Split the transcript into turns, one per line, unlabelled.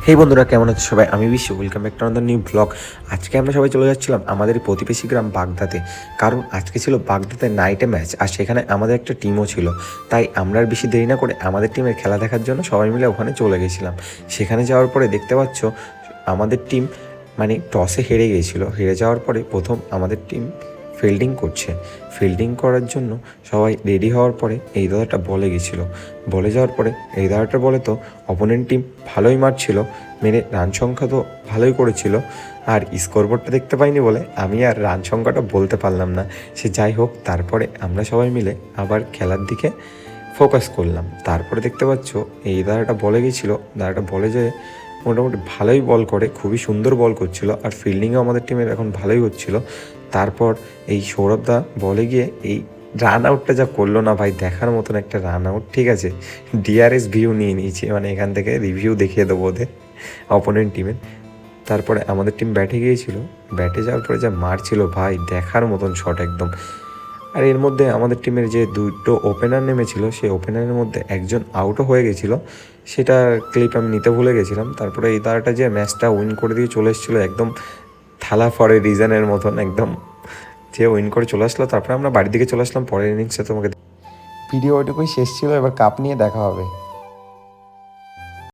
হেই বন্ধুরা, কেমন আছে সবাই? আমি বিশ্ব, welcome back to another new blog. আজকে আমরা সবাই চলে যাচ্ছিলাম আমাদের প্রতিবেশী গ্রাম বাগদাতে, কারণ আজকে ছিল বাগদাতে নাইটে ম্যাচ, আর সেখানে আমাদের একটা টিমও ছিল। তাই আমরা আর বেশি দেরি না করে আমাদের টিমের খেলা দেখার জন্য সবাই মিলে ওখানে চলে গেছিলাম। সেখানে যাওয়ার পরে দেখতে পাচ্ছ আমাদের টিম টসে হেরে গিয়েছিল। হেরে যাওয়ার পরে প্রথম আমাদের টিম ফিল্ডিং করছে। ফিল্ডিং করার জন্য সবাই রেডি হওয়ার পরে এই দাদাটা বলে গেছিলো। বলে যাওয়ার পরে এই দাদাটার বলে তো অপোনেন্ট টিম ভালোই মারছিল, মেরে রান সংখ্যা তো ভালোই করেছিল। আর স্কোরবোর্ডটা দেখতে পাইনি বলে আমি আর রান সংখ্যাটা বলতে পারলাম না। সে যাই হোক, তারপরে আমরা সবাই মিলে আবার খেলার দিকে ফোকাস করলাম। তারপরে দেখতে পাচ্ছ এই দাদাটা বলে গেছিলো। দাদাটা বলে যে মোটামুটি ভালোই বল করে, খুবই সুন্দর বল করছিল, আর ফিল্ডিংও আমাদের টিমের এখন ভালোই হচ্ছিল। তারপর এই সৌরভদা বলে গিয়ে এই রান আউটটা যা করলো না ভাই, দেখার মতন একটা রান আউট। ঠিক আছে, ডিআরএস ভিউ নিয়ে নিয়েছি, এখান থেকে রিভিউ দেখিয়ে দেবো ওদের অপোনেন্ট টিমের। তারপরে আমাদের টিম ব্যাটে গিয়েছিল। ব্যাটে যাওয়ার পরে যা মারছিল ভাই, দেখার মতন শট একদম। আর এর মধ্যে আমাদের টিমের যে দুটো ওপেনার নেমেছিল, সেই ওপেনারের মধ্যে একজন আউটও হয়ে গেছিলো। সেটা ক্লিপ আমি নিতে ভুলে গেছিলাম। তারপরে এই তারাটা যে ম্যাচটা উইন করে দিয়ে চলে এসেছিলো একদম থালা ফরে রিজনের মতন, একদম যে উইন করে চলে আসলো। তারপরে আমরা বাড়ির দিকে চলে আসলাম। পরের ইনিংসে তোমাকে ভিডিও ওইটুকুই শেষ ছিল, এবার কাপ নিয়ে দেখা হবে।